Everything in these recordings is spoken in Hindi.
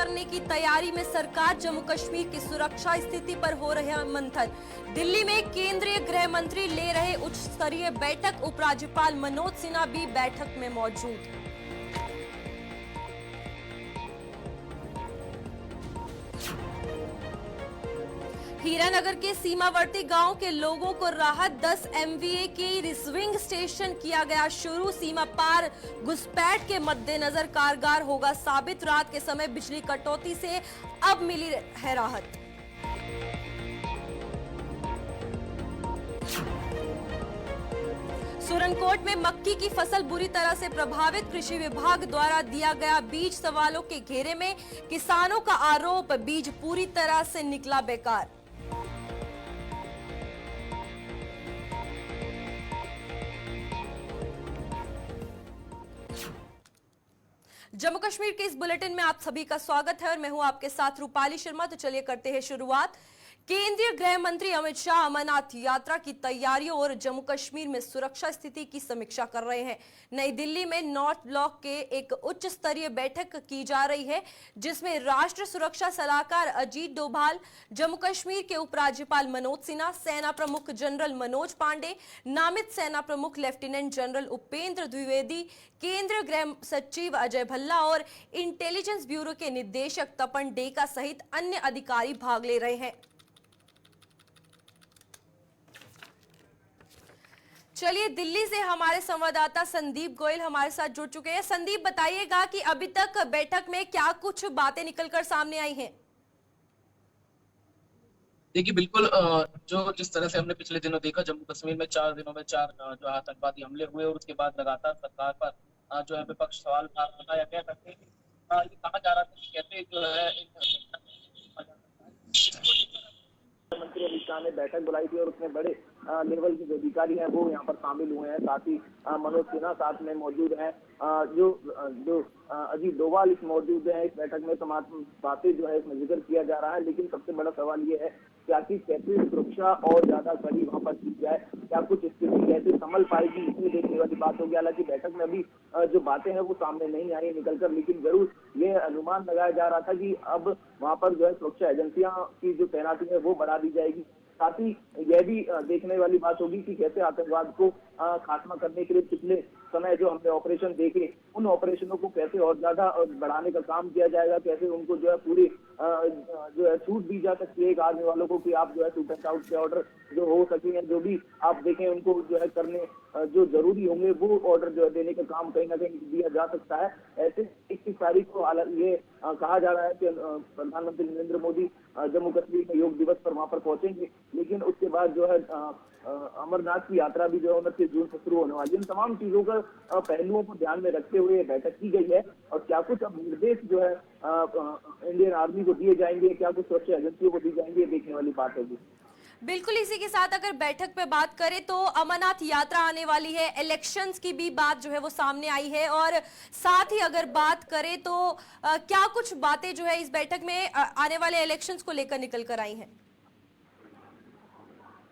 करने की तैयारी में सरकार। जम्मू कश्मीर की सुरक्षा स्थिति पर हो रहे मंथन। दिल्ली में केंद्रीय गृह मंत्री ले रहे उच्च स्तरीय बैठक। उपराज्यपाल मनोज सिन्हा भी बैठक में मौजूद। हीरानगर के सीमावर्ती गांव के लोगों को राहत। 10 MVA की रिसीविंग स्टेशन किया गया शुरू। सीमा पार घुसपैठ के मद्देनजर कारगर होगा साबित। रात के समय बिजली कटौती से अब मिली है राहत। सुरनकोट में मक्की की फसल बुरी तरह से प्रभावित। कृषि विभाग द्वारा दिया गया बीज सवालों के घेरे में। किसानों का आरोप, बीज पूरी तरह से निकला बेकार। जम्मू कश्मीर के इस बुलेटिन में आप सभी का स्वागत है और मैं हूं आपके साथ रूपाली शर्मा। तो चलिए करते हैं शुरुआत। केंद्रीय गृह मंत्री अमित शाह अमरनाथ यात्रा की तैयारियों और जम्मू कश्मीर में सुरक्षा स्थिति की समीक्षा कर रहे हैं। नई दिल्ली में नॉर्थ ब्लॉक के एक उच्च स्तरीय बैठक की जा रही है, जिसमें राष्ट्रीय सुरक्षा सलाहकार अजीत डोभाल, जम्मू कश्मीर के उपराज्यपाल मनोज सिन्हा, सेना प्रमुख जनरल मनोज पांडे, नामित सेना प्रमुख लेफ्टिनेंट जनरल उपेंद्र द्विवेदी, केंद्रीय गृह सचिव अजय भल्ला और इंटेलिजेंस ब्यूरो के निदेशक तपन डेका सहित अन्य अधिकारी भाग ले रहे हैं। चलिए दिल्ली से हमारे संवाददाता संदीप गोयल हमारे साथ जुड़ चुके हैं। संदीप, बताइएगा कि अभी तक बैठक में क्या कुछ बातें निकलकर सामने आई हैं? देखिए, बिल्कुल जो जिस तरह से हमने पिछले दिनों देखा, जम्मू कश्मीर में 4 दिनों में 4 जो आतंकवादी हमले हुए और उसके बाद लगातार सरकार पर जो है विपक्ष सवाल उठाया गया करते ये कहा जा रहा था कि कैसे जो है मंत्री अमित शाह ने बैठक बुलाई थी और उसमें बड़े लेवल के जो अधिकारी हैं वो यहाँ पर शामिल हुए हैं। साथ ही मनोज सिन्हा साथ में मौजूद हैं। जो अजीत डोभाल इस मौजूद है इस बैठक में। तमाम बातें जो है इसमें जिक्र किया जा रहा है, लेकिन सबसे बड़ा सवाल ये है कि आखिर कैसे सुरक्षा और ज्यादा कड़ी वहाँ पर की जाए, क्या कुछ स्थिति कैसे संभल पाएगी, इसमें देखने वाली बात होगी। हालांकि बैठक में अभी जो बातें हैं वो सामने नहीं आई निकलकर, लेकिन जरूर ये अनुमान लगाया जा रहा था कि अब वहाँ पर जो है सुरक्षा एजेंसियां की जो तैनाती है वो बढ़ा दी जाएगी। साथ ही यह भी देखने वाली बात होगी कि कैसे आतंकवाद को खात्मा करने के लिए पिछले समय जो हमने ऑपरेशन देखे, उन ऑपरेशनों को कैसे और ज्यादा बढ़ाने का काम किया जाएगा, कैसे उनको जो है पूरी जो है छूट दी जा सकती है एक आर्मी वालों को कि आप जो है शूट एंड आउट के ऑर्डर जो हो सके, जो भी आप देखें उनको जो है करने जो जरूरी होंगे वो ऑर्डर जो है देने का काम कहीं ना कहीं दिया जा सकता है। ऐसे 21 तारीख को ये कहा जा रहा है कि प्रधानमंत्री नरेंद्र मोदी जम्मू कश्मीर में योग दिवस पर वहां पर पहुंचेंगे, लेकिन उसके बाद जो है अमरनाथ की यात्रा भी जो है 29 जून से शुरू होने वाली है। इन तमाम चीजों का पहलुओं को ध्यान में रखते हुए बैठक की गई है और क्या कुछ अब निर्देश जो है इंडियन आर्मी को दिए जाएंगे, क्या कुछ सुरक्षा एजेंसियों को दी जाएंगे, देखने वाली बात होगी। बिल्कुल, इसी के साथ अगर बैठक पे बात करें तो अमरनाथ यात्रा आने वाली है, इलेक्शंस की भी बात जो है वो सामने आई है और साथ ही अगर बात करें तो क्या कुछ बातें जो है इस बैठक में आने वाले इलेक्शंस को लेकर निकल कर आई हैं?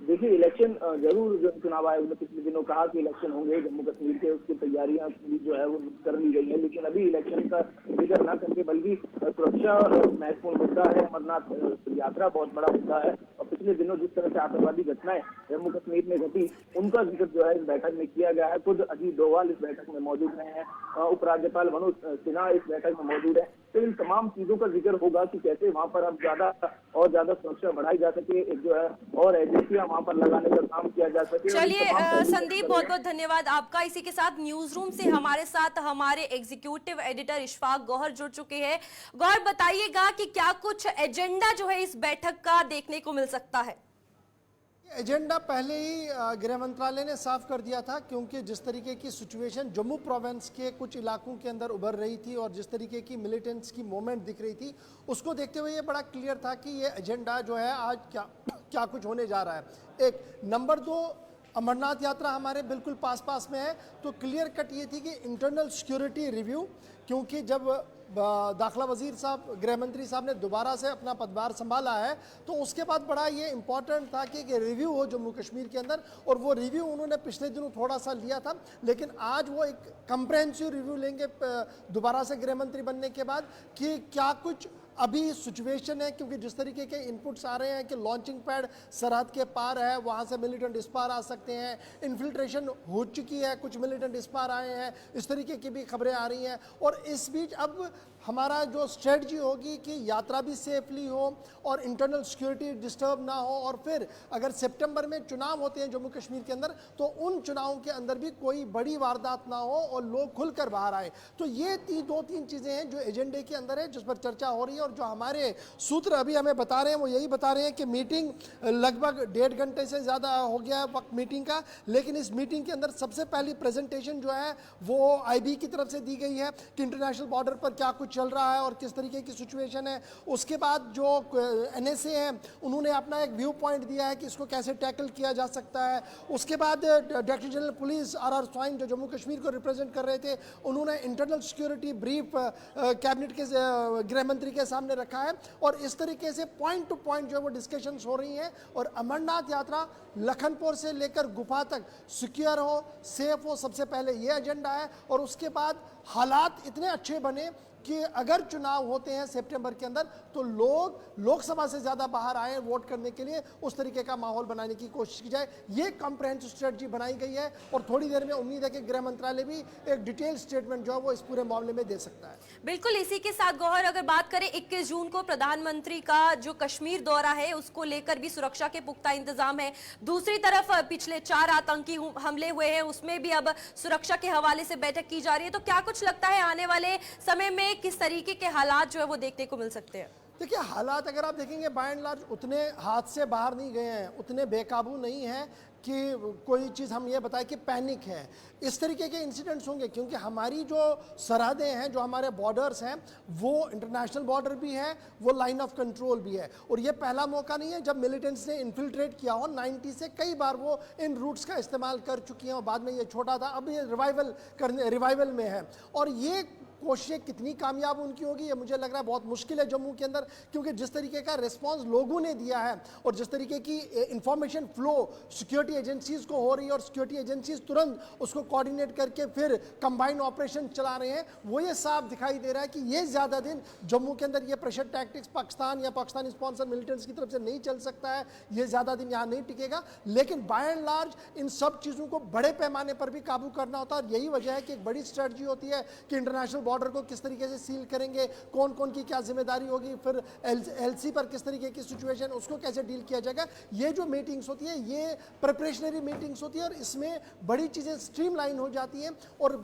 देखिए, इलेक्शन जरूर जो चुनाव आयोग ने पिछले दिनों कहा कि इलेक्शन होंगे जम्मू कश्मीर के, उसकी तैयारियां जो है वो कर ली गई है, लेकिन अभी इलेक्शन का जिक्र न करके बल्कि सुरक्षा महत्वपूर्ण मुद्दा है। अमरनाथ यात्रा बहुत बड़ा मुद्दा है और पिछले दिनों जिस तरह से आतंकवादी घटनाएं जम्मू कश्मीर में घटी उनका जिक्र जो है इस बैठक में किया गया है। खुद अजीत डोभाल इस बैठक में मौजूद रहे हैं, उपराज्यपाल मनोज सिन्हा इस बैठक में मौजूद है। तो इन तमाम चीजों का जिक्र होगा कि कैसे वहां पर अब ज्यादा और ज्यादा सुरक्षा बढ़ाई जा सके, एक जो है और एजेंसियां वहां पर लगाने का काम किया जा सके। चलिए संदीप, बहुत बहुत धन्यवाद आपका। इसी के साथ न्यूज रूम से हमारे साथ हमारे एग्जीक्यूटिव एडिटर इशफाक गौहर जुड़ चुके हैं। गौहर, बताइएगा कि क्या कुछ एजेंडा जो है इस बैठक का देखने को मिल सकता है? एजेंडा पहले ही गृह मंत्रालय ने साफ कर दिया था, क्योंकि जिस तरीके की सिचुएशन जम्मू प्रोविंस के कुछ इलाकों के अंदर उभर रही थी और जिस तरीके की मिलिटेंट्स की मूवमेंट दिख रही थी, उसको देखते हुए ये बड़ा क्लियर था कि ये एजेंडा जो है आज क्या कुछ होने जा रहा है। एक नंबर 2, अमरनाथ यात्रा हमारे बिल्कुल पास में है, तो क्लियर कट ये थी कि इंटरनल सिक्योरिटी रिव्यू, क्योंकि जब दाखिला वजीर साहब, गृह मंत्री साहब ने दोबारा से अपना पदभार संभाला है, तो उसके बाद बड़ा ये इम्पॉर्टेंट था कि एक रिव्यू हो जम्मू कश्मीर के अंदर, और वो रिव्यू उन्होंने पिछले दिनों थोड़ा सा लिया था, लेकिन आज वो एक कंप्रेहेंसिव रिव्यू लेंगे दोबारा से गृह मंत्री बनने के बाद, कि क्या कुछ अभी सिचुएशन है, क्योंकि जिस तरीके के इनपुट्स आ रहे हैं कि लॉन्चिंग पैड सरहद के पार है, वहाँ से मिलिटेंट इस पार आ सकते हैं, इन्फिल्ट्रेशन हो चुकी है, कुछ मिलिटेंट इस पार आए हैं, इस तरीके की भी खबरें आ रही हैं। और इस बीच अब हमारा जो स्ट्रेटजी होगी कि यात्रा भी सेफली हो और इंटरनल सिक्योरिटी डिस्टर्ब ना हो, और फिर अगर सितंबर में चुनाव होते हैं जम्मू कश्मीर के अंदर, तो उन चुनावों के अंदर भी कोई बड़ी वारदात ना हो और लोग खुलकर बाहर आए। तो ये दो तीन चीज़ें हैं जो एजेंडे के अंदर है, जिस पर चर्चा हो रही है। और जो हमारे सूत्र अभी हमें बता रहे हैं वो यही बता रहे हैं कि मीटिंग लगभग 1.5 घंटे से ज़्यादा हो गया है वक्त मीटिंग का, लेकिन इस मीटिंग के अंदर सबसे पहली प्रेजेंटेशन जो है वो आईबी की तरफ से दी गई है कि इंटरनेशनल बॉर्डर पर क्या कुछ चल रहा है और किस तरीके की सिचुएशन है। उसके बाद जो एनएसए है उन्होंने अपना एक व्यू पॉइंट दिया है कि इसको कैसे टैकल किया जा सकता है। उसके बाद director general police R Swain जो जम्मू कश्मीर को रिप्रेजेंट कर रहे थे, उन्होंने इंटरनल सिक्योरिटी ब्रीफ कैबिनेट के गृह मंत्री के सामने रखा है, और इस तरीके से पॉइंट टू पॉइंट जो है वो डिस्कशंस हो रही हैं। और अमरनाथ यात्रा लखनपुर से लेकर गुफा तक सिक्योर हो, सेफ हो, सबसे पहले ये एजेंडा है। और उसके बाद हालात इतने अच्छे बने कि अगर चुनाव होते हैं सितंबर के अंदर, तो लोग लोकसभा से ज़्यादा बाहर आए वोट करने के लिए, उस तरीके का माहौल बनाने की कोशिश की जाए। ये कॉम्प्रहेंसिव स्ट्रेटजी बनाई गई है, और थोड़ी देर में उम्मीद है कि गृह मंत्रालय भी एक डिटेल स्टेटमेंट जो है वो इस पूरे मामले में दे सकता है। बिल्कुल, इसी के साथ गौहर अगर बात करें 21 जून को प्रधानमंत्री का जो कश्मीर दौरा है उसको लेकर भी सुरक्षा के पुख्ता इंतजाम है। दूसरी तरफ पिछले 4 आतंकी हमले हुए हैं, उसमें भी अब सुरक्षा के हवाले से बैठक की जा रही है। तो क्या कुछ लगता है आने वाले समय में किस तरीके के हालात जो है वो देखने को मिल सकते हैं? देखिए, हालात अगर आप देखेंगे बाय एंड लार्ज उतने हाथ से बाहर नहीं गए हैं, उतने बेकाबू नहीं है कि कोई चीज़ हम ये बताएं कि पैनिक है। इस तरीके के इंसिडेंट्स होंगे क्योंकि हमारी जो सरहदें हैं, जो हमारे बॉर्डर्स हैं, वो इंटरनेशनल बॉर्डर भी है, वो लाइन ऑफ कंट्रोल भी है। और ये पहला मौका नहीं है जब मिलिटेंट्स ने इन्फिल्ट्रेट किया हो। 90 से कई बार वो इन रूट्स का इस्तेमाल कर चुकी हैं, और बाद में ये छोटा था, अब ये रिवाइवल में है। और ये कोशिशें कितनी कामयाब उनकी होगी ये मुझे लग रहा है बहुत मुश्किल है जम्मू के अंदर, क्योंकि जिस तरीके का रिस्पांस लोगों ने दिया है और जिस तरीके की इंफॉर्मेशन फ्लो सिक्योरिटी एजेंसीज को हो रही है, और सिक्योरिटी एजेंसीज तुरंत उसको कोऑर्डिनेट करके फिर कंबाइंड ऑपरेशन चला रहे हैं, वो ये साफ दिखाई दे रहा है कि ये ज़्यादा दिन जम्मू के अंदर ये प्रेशर टैक्टिक्स पाकिस्तान या पाकिस्तानी स्पॉन्सर मिलिटेंट्स की तरफ से नहीं चल सकता है, ये ज़्यादा दिन यहाँ नहीं टिकेगा। लेकिन बाय एंड लार्ज इन सब चीज़ों को बड़े पैमाने पर भी काबू करना होता है, और यही वजह है कि एक बड़ी स्ट्रेटजी होती है कि इंटरनेशनल बॉर्डर को किस तरीके से सील करेंगे, कौन कौन की क्या जिम्मेदारी होगी, फिर एलसी पर किस तरीके की सिचुएशन उसको कैसे डील किया जाएगा। ये जो मीटिंग्स होती है ये प्रिपरेशनरी मीटिंग्स होती है, और इसमें बड़ी चीज़ें स्ट्रीमलाइन हो जाती हैं, और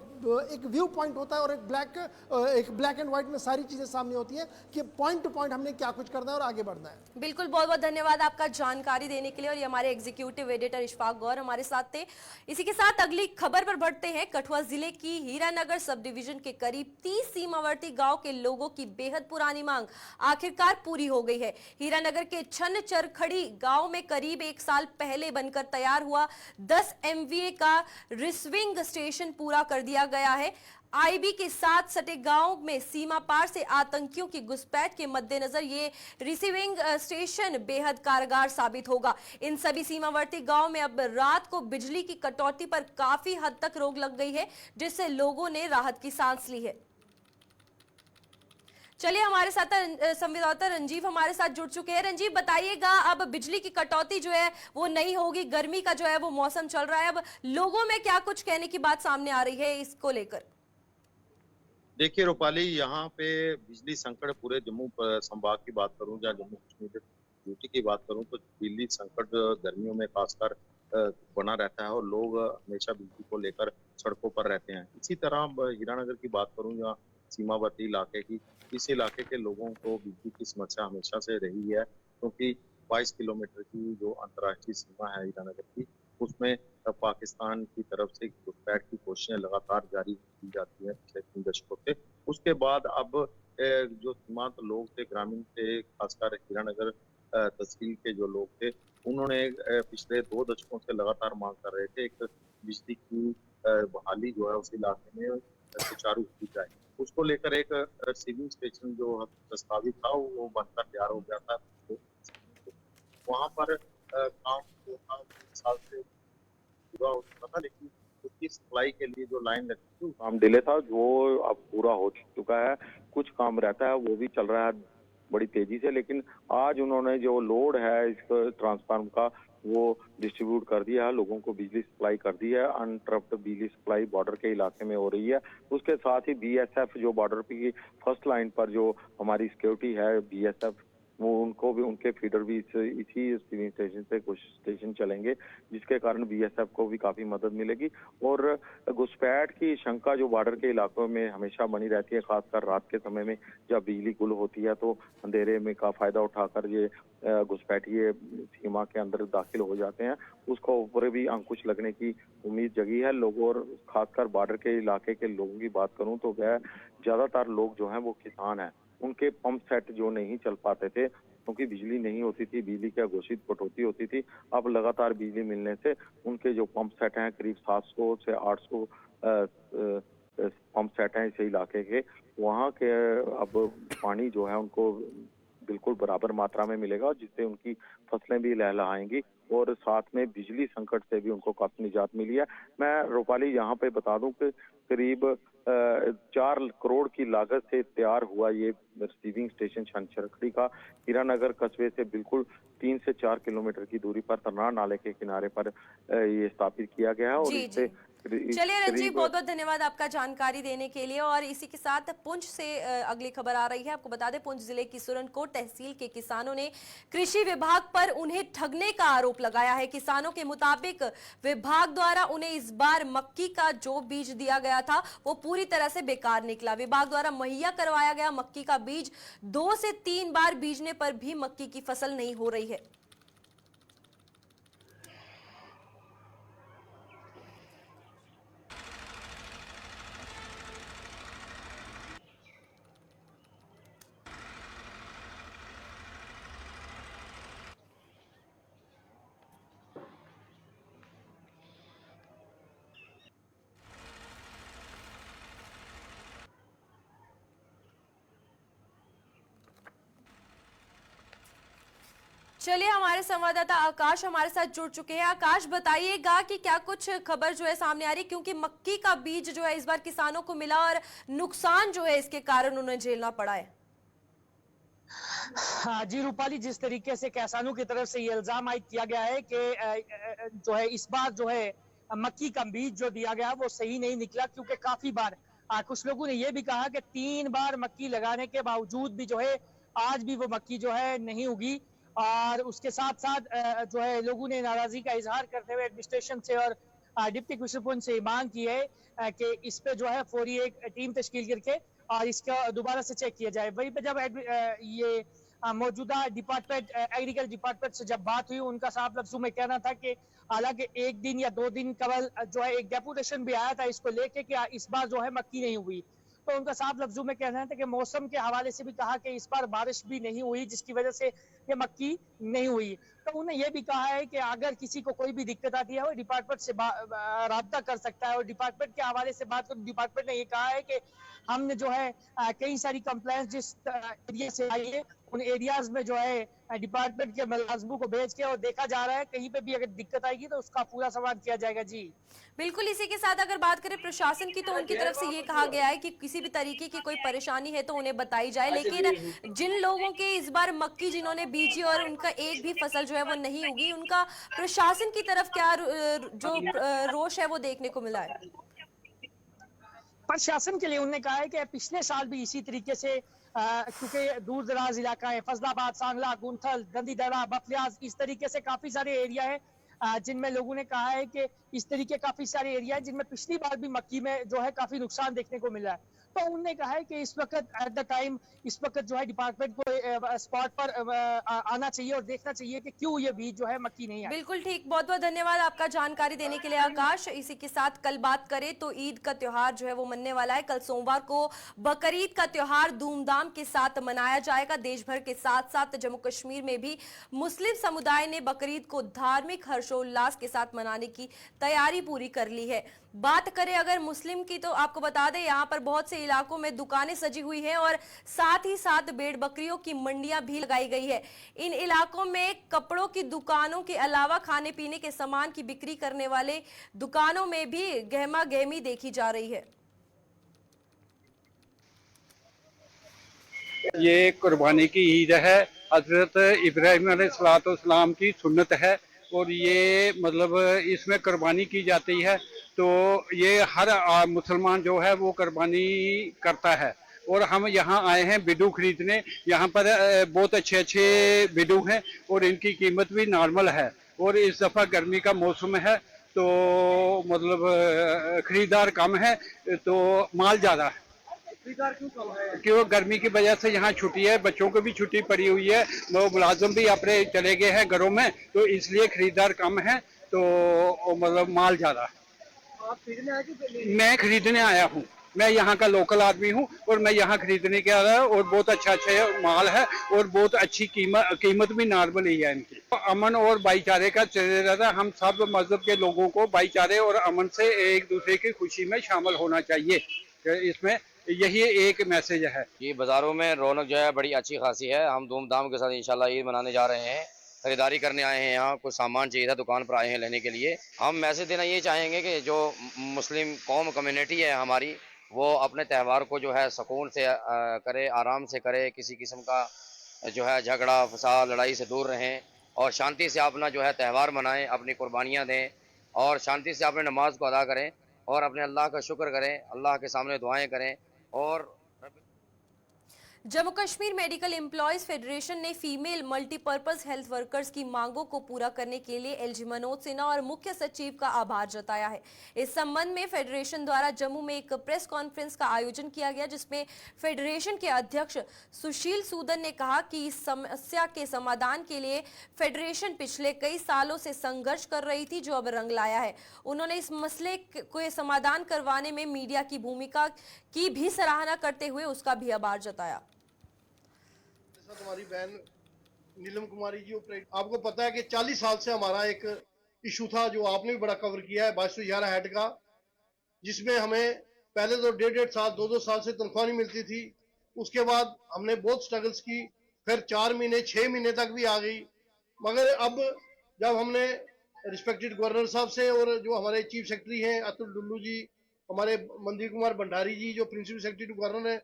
एक व्यू पॉइंट होता है, और एक ब्लैक एंड व्हाइट में सारी चीज़ें सामने होती हैं कि पॉइंट टू पॉइंट हमने क्या कुछ करना है और आगे बढ़ना है। बिल्कुल, बहुत बहुत धन्यवाद आपका जानकारी देने के लिए। और ये हमारे एग्जीक्यूटिव एडिटर इशफाक गौर हमारे साथ थे। इसी के साथ अगली खबर पर बढ़ते हैं। कठुआ जिले की हीरानगर सब डिवीजन के करीब 30 सीमावर्ती गांव के लोगों की बेहद पुरानी मांग आखिरकार पूरी हो गई है। हीरानगर के छन चरखड़ी गांव में करीब 1 साल पहले बनकर तैयार हुआ 10 MVA का रिसीविंग स्टेशन पूरा कर दिया गया है। आईबी के साथ सटे गांव में सीमा पार से आतंकियों की घुसपैठ के मद्देनजर ये रिसीविंग स्टेशन बेहद कारगर साबित होगा। इन सभी सीमावर्ती गांव में अब रात को बिजली की कटौती पर काफी हद तक रोक लग गई है, जिससे लोगों ने राहत की सांस ली है। चलिए, हमारे साथ संवाददाता रंजीव हमारे साथ जुड़ चुके हैं। रंजीव, बताइएगा, अब बिजली की कटौती जो है वो नहीं होगी, गर्मी का जो है वो मौसम चल रहा है, अब लोगों में क्या कुछ कहने की बात सामने आ रही है इसको लेकर? देखिए रूपाली, यहाँ पे बिजली संकट पूरे जम्मू संभाग की बात करूँ या जम्मू कश्मीर यूटी की बात करूँ तो बिजली संकट गर्मियों में खासकर बना रहता है, और लोग हमेशा बिजली को लेकर सड़कों पर रहते हैं। इसी तरह हीरानगर की बात करूँ या सीमावर्ती इलाके की, इस इलाके के लोगों को बिजली की समस्या हमेशा से रही है, क्योंकि 22 किलोमीटर की जो अंतर्राष्ट्रीय सीमा है हीरानगर की, उसमें पाकिस्तान की तरफ से घुसपैठ की कोशिशें लगातार जारी की जाती है पिछले 3 दशकों से। उसके बाद अब जो सीमांत लोग थे, ग्रामीण थे, खासकर हीरानगर तहसील के जो लोग थे, उन्होंने पिछले 2 दशकों से लगातार मांग कर रहे थे एक बिजली की बहाली जो है उस इलाके में, सुचारू की जाए। उसको लेकर एक रिसीविंग स्टेशन जो प्रस्तावित था वो बनकर तैयार हो गया था। तो वहाँ पर काम जो था 3 साल से पूरा हो चुका था, लेकिन उसकी सप्लाई के लिए जो लाइन लगती थी वो काम डिले था, जो अब पूरा हो चुका है। कुछ काम रहता है वो भी चल रहा है बड़ी तेजी से, लेकिन आज उन्होंने जो लोड है इस ट्रांसफार्मर का वो डिस्ट्रीब्यूट कर दिया है, लोगों को बिजली सप्लाई कर दी है। अनइंटरप्ट बिजली सप्लाई बॉर्डर के इलाके में हो रही है। उसके साथ ही बीएसएफ जो बॉर्डर की फर्स्ट लाइन पर जो हमारी सिक्योरिटी है बीएसएफ, वो उनको भी उनके फीडर भी इसी रिसीविंग स्टेशन से कुछ स्टेशन चलेंगे, जिसके कारण बीएसएफ को भी काफी मदद मिलेगी। और घुसपैठ की शंका जो बॉर्डर के इलाकों में हमेशा बनी रहती है, खासकर रात के समय में जब बिजली गुल होती है तो अंधेरे में का फायदा उठाकर ये घुसपैठिए सीमा के अंदर दाखिल हो जाते हैं। उसको ऊपर भी अंकुश लगने की उम्मीद जगी है लोगों, और खासकर बॉर्डर के इलाके के लोगों की बात करूं तो वह ज्यादातर लोग जो हैं वो किसान हैं। उनके पंप सेट जो नहीं चल पाते थे क्योंकि बिजली नहीं होती थी, बिजली की अघोषित कटौती होती थी। अब लगातार बिजली मिलने से उनके जो पंप सेट हैं करीब 700 से 800 पंप सेट हैं इस इलाके के, वहाँ के अब पानी जो है उनको बिल्कुल बराबर मात्रा में मिलेगा, जिससे उनकी फसलें भी लहलहाएंगी और साथ में बिजली संकट से भी उनको काफी निजात मिली है। मैं रूपाली यहाँ पे बता दूं कि करीब 4 करोड़ की लागत से तैयार हुआ ये रिसीविंग स्टेशन छनछरखड़ी का हीरानगर कस्बे से बिल्कुल 3 से 4 किलोमीटर की दूरी पर तरनार नाले के किनारे पर ये स्थापित किया गया है। और जी इससे जी, चलिए रंजीत, बहुत बहुत धन्यवाद आपका जानकारी देने के लिए। और इसी के साथ पुंछ से अगली खबर आ रही है। आपको बता दें, पुंछ जिले की सुरनकोट तहसील के किसानों ने कृषि विभाग पर उन्हें ठगने का आरोप लगाया है। किसानों के मुताबिक विभाग द्वारा उन्हें इस बार मक्की का जो बीज दिया गया था वो पूरी तरह से बेकार निकला। विभाग द्वारा मुहैया करवाया गया मक्की का बीज 2 से 3 बार बीजने पर भी मक्की की फसल नहीं हो रही है। चलिए, हमारे संवाददाता आकाश हमारे साथ जुड़ चुके हैं। आकाश, बताइएगा कि क्या कुछ खबर जो है सामने आ रही, क्योंकि मक्की का बीज जो है इस बार किसानों को मिला और नुकसान जो है इसके कारण उन्हें झेलना पड़ा है। हाँ जी रूपाली, जिस तरीके से किसानों की तरफ से ये इल्जाम आयद किया गया है कि जो है इस बार जो है मक्की का बीज जो दिया गया वो सही नहीं निकला, क्योंकि काफी बार कुछ लोगों ने ये भी कहा कि 3 बार मक्की लगाने के बावजूद भी जो है आज भी वो मक्की जो है नहीं उगी। और उसके साथ साथ जो है लोगों ने नाराजगी का इजहार करते हुए एडमिनिस्ट्रेशन से और डिप्टी कमिश्नर से मांग की है कि इस पे जो है फौरी एक टीम तश्कील करके और इसका दोबारा से चेक किया जाए। वहीं पे जब ये मौजूदा डिपार्टमेंट एग्रीकल्चर डिपार्टमेंट से जब बात हुई, उनका साफ लफ्जों में कहना था कि हालांकि 1 दिन या 2 दिन कबल जो है एक डेपुटेशन भी आया था इसको लेके कि इस बार जो है मक्की नहीं हुई, तो उनका साफ लफ्जों में कहना था कि मौसम के हवाले से भी कहा कि इस बार बारिश भी नहीं हुई जिसकी वजह से ये मक्की नहीं हुई। तो उन्हें यह भी कहा है कि अगर किसी को कोई भी दिक्कत आती है वो डिपार्टमेंट से राब्ता कर सकता है। और डिपार्टमेंट के हवाले से बात करूं, डिपार्टमेंट ने ये कहा है कि हमने जो है कई सारी कंप्लेंट्स जिस एरिया से आई है उन एरियाज में जो है डिपार्टमेंट के मुलाजमों को भेज के और देखा जा रहा है, कहीं पे भी अगर दिक्कत आएगी तो उसका पूरा समाधान किया जाएगा। जी बिल्कुल, इसी के साथ अगर बात करें प्रशासन की, तो उनकी तरफ से ये कहा गया है कि किसी भी तरीके की कोई परेशानी है तो उन्हें बताई जाए। लेकिन जिन लोगों के इस बार मक्की जिन्होंने बीजी और उनका एक भी फसल जो है वो नहीं उगी, उनका प्रशासन की तरफ क्या जो रोष है वो देखने को मिला है। प्रशासन के लिए उन्होंने कहा है कि पिछले साल भी इसी तरीके से क्योंकि दूर दराज इलाका है, फजलाबाद, सांगला, गुंथल, दंदीदरा, बफलियाज, इस तरीके से काफी सारे एरिया है जिनमें लोगों ने कहा है कि इस तरीके काफी सारे एरिया है जिनमें पिछली बार भी मक्की में जो है काफी नुकसान देखने को मिला है। तो उन्होंने कहा है कि इस वक्त एट द टाइम इस वक्त जो है डिपार्टमेंट को स्पॉट पर आना चाहिए और देखना चाहिए कि क्यों ये बीज जो है मक्की नहीं है। बिल्कुल ठीक, बहुत बहुत धन्यवाद आपका जानकारी देने के लिए आकाश। इसी के साथ कल बात करें तो ईद का त्योहार जो है वो मनने वाला है। कल सोमवार को बकरीद का त्योहार धूमधाम के साथ मनाया जाएगा। देश भर के साथ साथ जम्मू कश्मीर में भी मुस्लिम समुदाय ने बकरीद को धार्मिक हर्षोल्लास के साथ मनाने की तैयारी पूरी कर ली है। बात करें अगर मुस्लिम की तो आपको बता दें यहाँ पर बहुत से इलाकों में दुकानें सजी हुई हैं और साथ ही साथ भेड़ बकरियों की मंडियां भी लगाई गई है। इन इलाकों में कपड़ों की दुकानों के अलावा खाने पीने के सामान की बिक्री करने वाले दुकानों में भी गहमा गहमी देखी जा रही है। ये कुर्बानी की ईद है, हजरत इब्राहिम अलैहिस्सलाम की सुन्नत है और ये मतलब इसमें कुर्बानी की जाती है। तो ये हर मुसलमान जो है वो कुर्बानी करता है और हम यहाँ आए हैं बिडू खरीदने। यहाँ पर बहुत अच्छे अच्छे बिडू हैं और इनकी कीमत भी नॉर्मल है और इस दफ़ा गर्मी का मौसम है तो मतलब खरीदार कम है तो माल ज़्यादा है। क्यों गर्मी की वजह से यहाँ छुट्टी है, बच्चों को भी छुट्टी पड़ी हुई है, वो मुलाजिम भी अपने चले गए हैं घरों में, तो इसलिए खरीदार कम है तो मतलब माल ज्यादा है। आप खरीदने आए कि? मैं खरीदने आया हूँ, मैं यहाँ का लोकल आदमी हूँ और मैं यहाँ खरीदने के आया और बहुत अच्छा माल है और बहुत अच्छी कीमत भी नॉर्मल ही है इनकी। अमन और भाईचारे का चले रहता, हम सब मजहब के लोगों को भाईचारे और अमन से एक दूसरे की खुशी में शामिल होना चाहिए, इसमें यही एक मैसेज है। ये बाज़ारों में रौनक जो है बड़ी अच्छी खासी है। हम धूमधाम के साथ इंशाल्लाह ईद मनाने जा रहे हैं, खरीदारी करने आए हैं, यहाँ कुछ सामान चाहिए था, दुकान पर आए हैं लेने के लिए। हम मैसेज देना ये चाहेंगे कि जो मुस्लिम कौम कम्युनिटी है हमारी, वो अपने त्यौहार को जो है सुकून से करे, आराम से करे, किसी किस्म का जो है झगड़ा फसाद लड़ाई से दूर रहें और शांति से अपना जो है त्यौहार मनाएं, अपनी कुर्बानियाँ दें और शांति से अपने नमाज को अदा करें और अपने अल्लाह का शुक्र करें, अल्लाह के सामने दुआएं करें। और Jammu Kashmir medical employees federation ने फीमेल मल्टीपर्पज हेल्थ वर्कर्स की मांगों को पूरा करने के लिए एलजी मनोज सिन्हा और मुख्य सचिव का आभार जताया है। इस संबंध में फेडरेशन द्वारा जम्मू में एक प्रेस कॉन्फ्रेंस का आयोजन किया गया, जिसमें फेडरेशन के अध्यक्ष सुशील सूदन ने कहा कि इस समस्या के समाधान के लिए फेडरेशन पिछले कई सालों से संघर्ष कर रही थी, जो अब रंग लाया है। उन्होंने इस मसले को समाधान करवाने में मीडिया की भूमिका की भी सराहना करते हुए उसका भी आभार जताया। हमारी बहन नीलम कुमारी जी, आपको पता है कि 40 साल से हमारा एक इशू था जो आपने भी बड़ा कवर किया है, 2211 हेड का, जिसमें हमें पहले तो 1.5 साल 2-2 साल से तनख्वाह नहीं मिलती थी। उसके बाद हमने बहुत स्ट्रगल्स की, फिर 4 महीने 6 महीने तक भी आ गई। मगर अब जब हमने रिस्पेक्टेड गवर्नर साहब से और जो हमारे चीफ सेक्रेटरी हैं अतुल डुल्लू जी, हमारे मंदिर कुमार भंडारी जी जो प्रिंसिपल सेक्रेटरी टू गवर्नर है,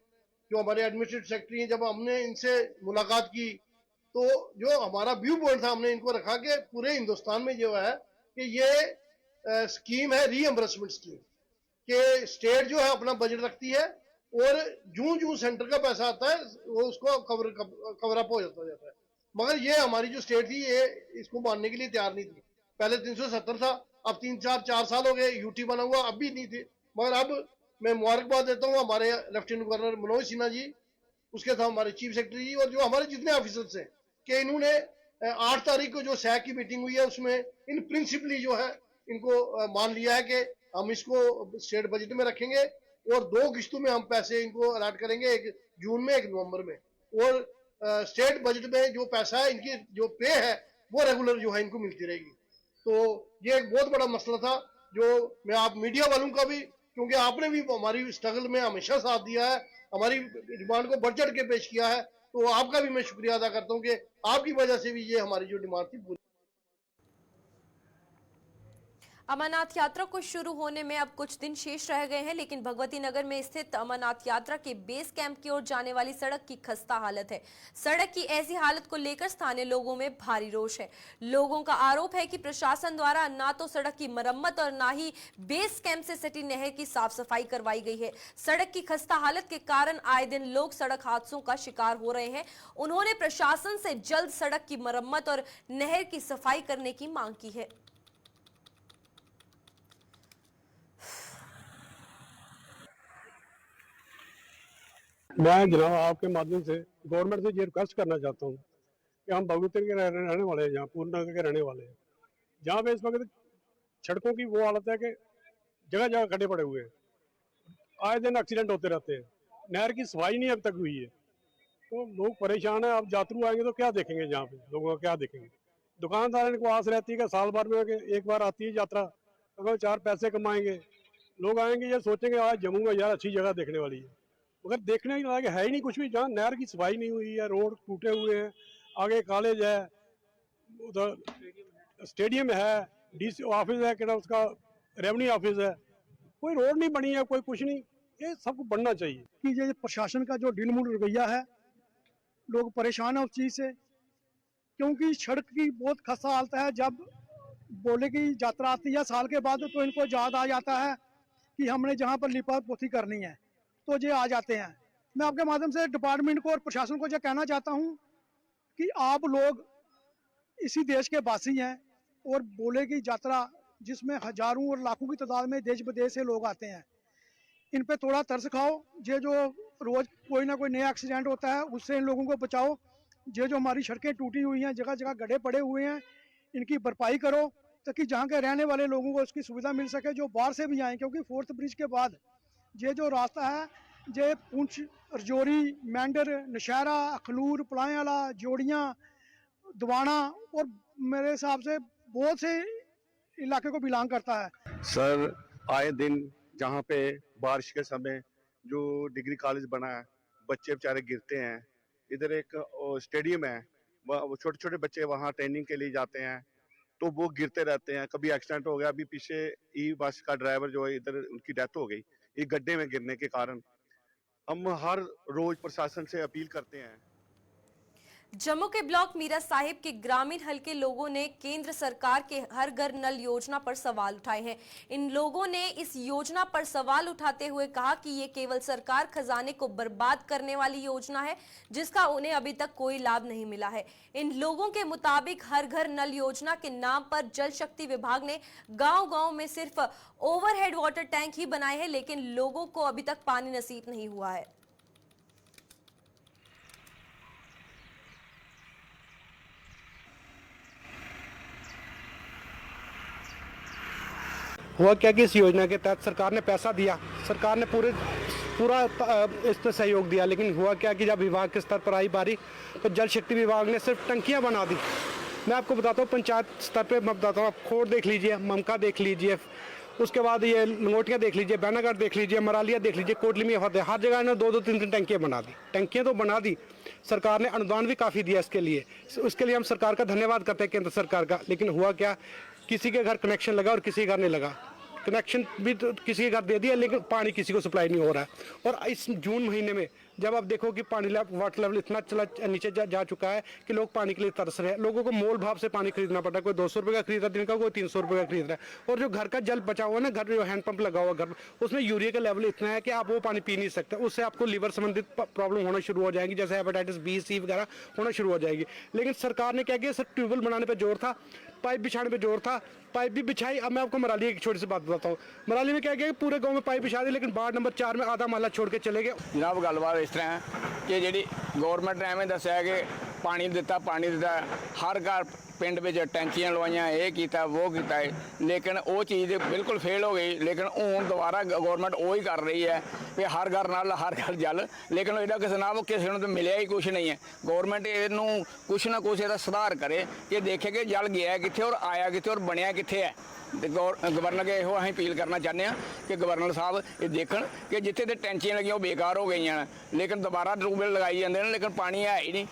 जो हमारे एडमिनिस्ट्रेटिव सेक्रेटरी हैं, जब हमने इनसे मुलाकात की तो जो हमारा व्यू पॉइंट था हमने इनको रखा कि पूरे हिंदुस्तान में जो है कि ये स्कीम है रीएम्बर्समेंट स्कीम, कि स्टेट जो है अपना बजट रखती है और जूं जूं सेंटर का पैसा आता है वो उसको कवर अप हो जाता है। मगर ये हमारी जो स्टेट थी ये इसको मानने के लिए तैयार नहीं थी। पहले 370 था, अब 3-4 साल हो गए, यूटी बना हुआ, अब भी नहीं थे। मगर अब मैं मुबारकबाद देता हूँ हमारे लेफ्टिनेंट गवर्नर मनोज सिन्हा जी, उसके साथ हमारे चीफ सेक्रेटरी जी और जो हमारे जितने ऑफिसर्स हैं, कि इन्होंने 8 तारीख को जो सैक की मीटिंग हुई है उसमें इन प्रिंसिपली जो है इनको मान लिया है कि हम इसको स्टेट बजट में रखेंगे और 2 किस्तों में हम पैसे इनको अलॉट करेंगे, एक जून में एक नवंबर में। और स्टेट बजट में जो पैसा है, इनकी जो पे है वो रेगुलर जो है इनको मिलती रहेगी। तो ये एक बहुत बड़ा मसला था जो मैं आप मीडिया वालों का भी, क्योंकि आपने भी हमारी स्ट्रगल में हमेशा साथ दिया है, हमारी डिमांड को बढ़ चढ़ के पेश किया है, तो आपका भी मैं शुक्रिया अदा करता हूं कि आपकी वजह से भी ये हमारी जो डिमांड थी पूरी। अमरनाथ यात्रा को शुरू होने में अब कुछ दिन शेष रह गए हैं, लेकिन भगवती नगर में स्थित अमरनाथ यात्रा के बेस कैंप की ओर जाने वाली सड़क की खस्ता हालत है। सड़क की ऐसी हालत को लेकर स्थानीय लोगों में भारी रोष है। लोगों का आरोप है कि प्रशासन द्वारा ना तो सड़क की मरम्मत और ना ही बेस कैंप से सटी नहर की साफ सफाई करवाई गई है। सड़क की खस्ता हालत के कारण आए दिन लोग सड़क हादसों का शिकार हो रहे हैं। उन्होंने प्रशासन से जल्द सड़क की मरम्मत और नहर की सफाई करने की मांग की है। मैं जनाब आपके माध्यम से गवर्नमेंट से ये रिक्वेस्ट करना चाहता हूँ कि हम भगवती के रहने वाले हैं, यहाँ पूर्णनगर के रहने वाले हैं, जहाँ पे इस वक्त सड़कों की वो हालत है कि जगह जगह खड्डे पड़े हुए हैं, आए दिन एक्सीडेंट होते रहते हैं, नहर की सफाई नहीं अब तक हुई है, तो लोग परेशान हैं। अब यात्रु आएंगे तो क्या देखेंगे, जहाँ पे लोगों का क्या देखेंगे। दुकानदार को आस रहती है कि साल भर में एक बार आती है यात्रा, अगर 4 पैसे कमाएंगे, लोग आएंगे या सोचेंगे आज जम्मू में यार अच्छी जगह देखने वाली है, मगर देखने के लायक है ही नहीं कुछ भी। जहाँ नहर की सफाई नहीं हुई है, रोड टूटे हुए हैं, आगे कॉलेज है, उधर स्टेडियम है, डीसी ऑफिस है, क्या उसका रेवेन्यू ऑफिस है, कोई रोड नहीं बनी है, कोई कुछ नहीं। ये सब कुछ बनना चाहिए। कि ये प्रशासन का जो ढीलमुल रवैया है, लोग परेशान है उस चीज़ से, क्योंकि सड़क की बहुत खस्ता हालत है। जब बोले की यात्रा आती है साल के बाद तो इनको याद आ जाता है कि हमने जहाँ पर लिपा पोती करनी है, तो ये आ जाते हैं। मैं आपके माध्यम से डिपार्टमेंट को और प्रशासन को यह कहना चाहता हूँ कि आप लोग इसी देश के वासी हैं और बोले की यात्रा जिसमें हजारों और लाखों की तादाद में देश विदेश से लोग आते हैं, इन पे थोड़ा तरस खाओ। ये जो रोज कोई ना कोई नया एक्सीडेंट होता है उससे इन लोगों को बचाओ। ये जो हमारी सड़कें टूटी हुई हैं, जगह जगह गड्ढे पड़े हुए हैं, इनकी भरपाई करो ताकि जहाँ के रहने वाले लोगों को उसकी सुविधा मिल सके, जो बाहर से भी आएँ। क्योंकि 4th ब्रिज के बाद ये जो रास्ता है, ये पुंछ, रजौरी, मेंढर, नशहरा, अखनूर, पलायाला, जोड़ियाँ, दवाना और मेरे हिसाब से बहुत से इलाके को बिलोंग करता है। सर आए दिन जहाँ पे बारिश के समय जो डिग्री कॉलेज बना है, बच्चे बेचारे गिरते हैं। इधर एक स्टेडियम है, वो छोटे छोटे बच्चे वहाँ ट्रेनिंग के लिए जाते हैं, तो वो गिरते रहते हैं। कभी एक्सीडेंट हो गया, अभी पीछे ई बस का ड्राइवर जो है इधर उनकी डेथ हो गई ये गड्ढे में गिरने के कारण। हम हर रोज प्रशासन से अपील करते हैं। जम्मू के ब्लॉक मीरा साहिब के ग्रामीण हल्के लोगों ने केंद्र सरकार के हर घर नल योजना पर सवाल उठाए हैं। इन लोगों ने इस योजना पर सवाल उठाते हुए कहा कि ये केवल सरकार खजाने को बर्बाद करने वाली योजना है, जिसका उन्हें अभी तक कोई लाभ नहीं मिला है। इन लोगों के मुताबिक हर घर नल योजना के नाम पर जल शक्ति विभाग ने गांव-गांव में सिर्फ ओवरहेड वाटर टैंक ही बनाए हैं, लेकिन लोगों को अभी तक पानी नसीब नहीं हुआ है। हुआ क्या कि इस योजना के तहत सरकार ने पैसा दिया, सरकार ने पूरा इस पर सहयोग दिया, लेकिन हुआ क्या कि जब विभाग के स्तर पर आई बारी तो जल शक्ति विभाग ने सिर्फ टंकियां बना दी। मैं आपको बताता हूँ, पंचायत स्तर पे मैं बताता हूँ, आप खोड़ देख लीजिए, ममका देख लीजिए, उसके बाद ये लंगोटिया देख लीजिए, बैनागढ़ देख लीजिए, मरालिया देख लीजिए, कोटली में हर जगह ने 2-2, 3-3 टंकियाँ बना दी। टंकियाँ तो बना दी, सरकार ने अनुदान भी काफ़ी दिया इसके लिए, उसके लिए हम सरकार का धन्यवाद करते हैं, केंद्र सरकार का। लेकिन हुआ क्या, किसी के घर कनेक्शन लगा और किसी के घर नहीं लगा। कनेक्शन भी तो किसी के घर दे दिया, लेकिन पानी किसी को सप्लाई नहीं हो रहा है। और इस जून महीने में जब आप देखो कि वाटर लेवल इतना नीचे जा चुका है कि लोग पानी के लिए तरस रहे हैं। लोगों को मोल भाव से पानी खरीदना पड़ता है, कोई 200 रुपये का खरीद रहा है दिन का, कोई 300 रुपये का खरीद रहा है। और जो घर का जल बचा हुआ है ना, घर जो हैंडपंप लगा हुआ घर, उसमें यूरिया का लेवल इतना है कि आप वो पानी पी नहीं सकते। उससे आपको लीवर संबंधित प्रॉब्लम होना शुरू हो जाएगी, जैसे हेपेटाइटिस बी, सी वगैरह होना शुरू हो जाएगी। लेकिन सरकार ने क्या किया, सर ट्यूबवेल बनाने पर जोर था, पाइप बिछाने पर जोर था, पाइप भी बिछाई। अब मैं आपको मराली की छोटी सी बात बताता हूँ। मराली में क्या किया, पूरे गाँव में पाइप बिछा दी, लेकिन वार्ड नंबर 4 में आधा महल्ला छोड़ के चले गए। जनाब गलबात इस तरह है कि जी गौरमेंट ने एवं दसिया कि पानी दिता, हर घर पिंड में टैंकियां लवाइया, ये किया वो किया, लेकिन वो चीज़ बिल्कुल फेल हो गई। लेकिन हूँ दोबारा गौरमेंट वो ही कर रही है कि हर घर नाल हर घर जल, लेकिन एडा किसी ना किसी को तो मिलया ही कुछ नहीं है। गौरमेंट इनू कुछ ना कुछ इसका सुधार करे कि देखे कि जल गया कितने और आया कितने और बनया कितने है। गवर्नर के यो अं अपील करना चाहते हैं कि गवर्नर साहब ये देखन कि जिथे तो टैंकियां लगियां बेकार हो गई हैं, लेकिन दोबारा ट्यूबवेल लगाई जाते हैं, लेकिन पानी है ही नहीं।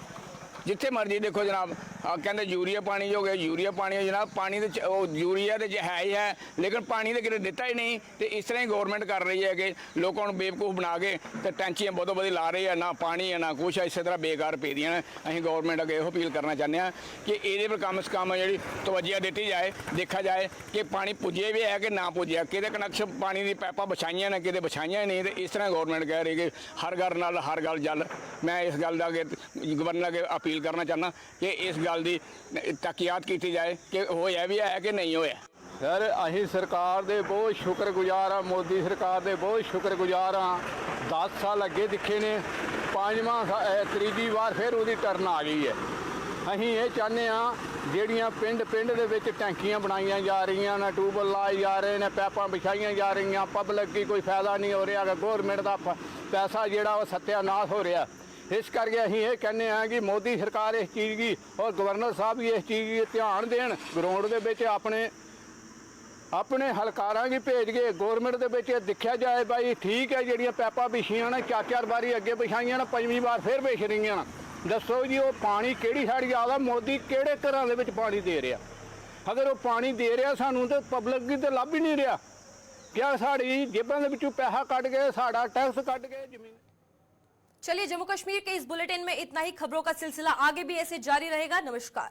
जिथे मर्जी देखो जनाब, कहते यूरिया पानी हो गया, यूरिया पानी हो जनाब, पानी तो यूरिया तो है ही है, लेकिन पानी तो कितने दिता ही नहीं। तो इस तरह ही गौरमेंट कर रही है कि लोगों को बेवकूफ़ बना के तो टैंकियां बदो बदी ला रही है, ना पानी है ना कुछ है, इस तरह बेकार पे दियाँ ने। अं गौरमेंट अगे यो अपील करना चाहते हैं कि ये पर कम से कम जी तवज्जो दी जाए, देखा जाए कि पानी पुजे भी है कि ना पुजे, कि कनैक्शन पानी की पैपा बिछाइया ने कि बिछाइया नहीं। तो इस तरह गौरमेंट कह रही कि हर घर नाल हर गल जल। मैं इस गल का गवर्नर अगे अपील करना चाहना कि इस गल की तहकीकात की जाए कि होया भी है कि नहीं होया। सर असीं सरकार दे बहुत शुक्रगुजार हाँ, मोदी सरकार दे बहुत शुक्रगुजार हाँ। 10 साल अगे दिखे ने, 5वां 3जी बार फिर उसकी टर्न आ गई है। असीं ये चाहते हाँ ਜਿਹੜੀਆਂ ਪਿੰਡ ਦੇ ਵਿੱਚ ਟੈਂਕੀਆਂ ਬਣਾਈਆਂ ਜਾ ਰਹੀਆਂ ਨੇ, ਟਿਊਬਵੈੱਲ ਲਾਏ ਜਾ ਰਹੇ ਨੇ, ਪੈਪਾਂ ਵਿਛਾਈਆਂ ਜਾ ਰਹੀਆਂ, ਪਬਲਿਕ ਕੀ ਕੋਈ ਫਾਇਦਾ ਨਹੀਂ ਹੋ ਰਿਹਾ, ਗੌਰਮੈਂਟ ਦਾ ਪੈਸਾ ਜਿਹੜਾ ਉਹ ਸੱਤਿਆਨਾਸ਼ ਹੋ ਰਿਹਾ। इस करके अं ये कहने हैं कि मोदी सरकार इस चीज़ की और गवर्नर साहब भी इस चीज़ की ध्यान देन, ग्राउंड के अपने ਆਪਣੇ ਹਲਕਾਰਾਂ ਵੀ ਭੇਜ ਕੇ ਗਵਰਨਮੈਂਟ ਦੇ ਵਿੱਚ ਦੇਖਿਆ ਜਾਏ ਬਾਈ ਠੀਕ ਹੈ ਜਿਹੜੀਆਂ ਪੈਪਾਂ ਵਿਛੀਆਂ ਨੇ 4-4 ਵਾਰੀ ਅੱਗੇ ਵਿਛਾਈਆਂ ਨੇ 5ਵੀਂ ਵਾਰ ਫਿਰ ਵਿਛ ਰਹੀਆਂ ਨੇ ਦੱਸੋ ਜੀ ਉਹ ਪਾਣੀ ਕਿਹੜੀ ਸਾਈਡ ਜਾਂਦਾ ਮੋਦੀ ਕਿਹੜੇ ਘਰਾਂ ਦੇ ਵਿੱਚ ਪਾਣੀ ਦੇ ਰਿਹਾ ਅਗਰ ਉਹ ਪਾਣੀ ਦੇ ਰਿਹਾ ਸਾਨੂੰ ਤੇ ਪਬਲਿਕ ਦੀ ਤੇ ਲੱਭ ਹੀ ਨਹੀਂ ਰਿਹਾ क्या साड़ी जेबां दे विचों पैसा कट के साड़ा टैक्स कट के जमीन। चलिए जम्मू कश्मीर के इस बुलेटिन में इतना ही। खबरों का सिलसिला आगे भी ऐसे जारी रहेगा। नमस्कार।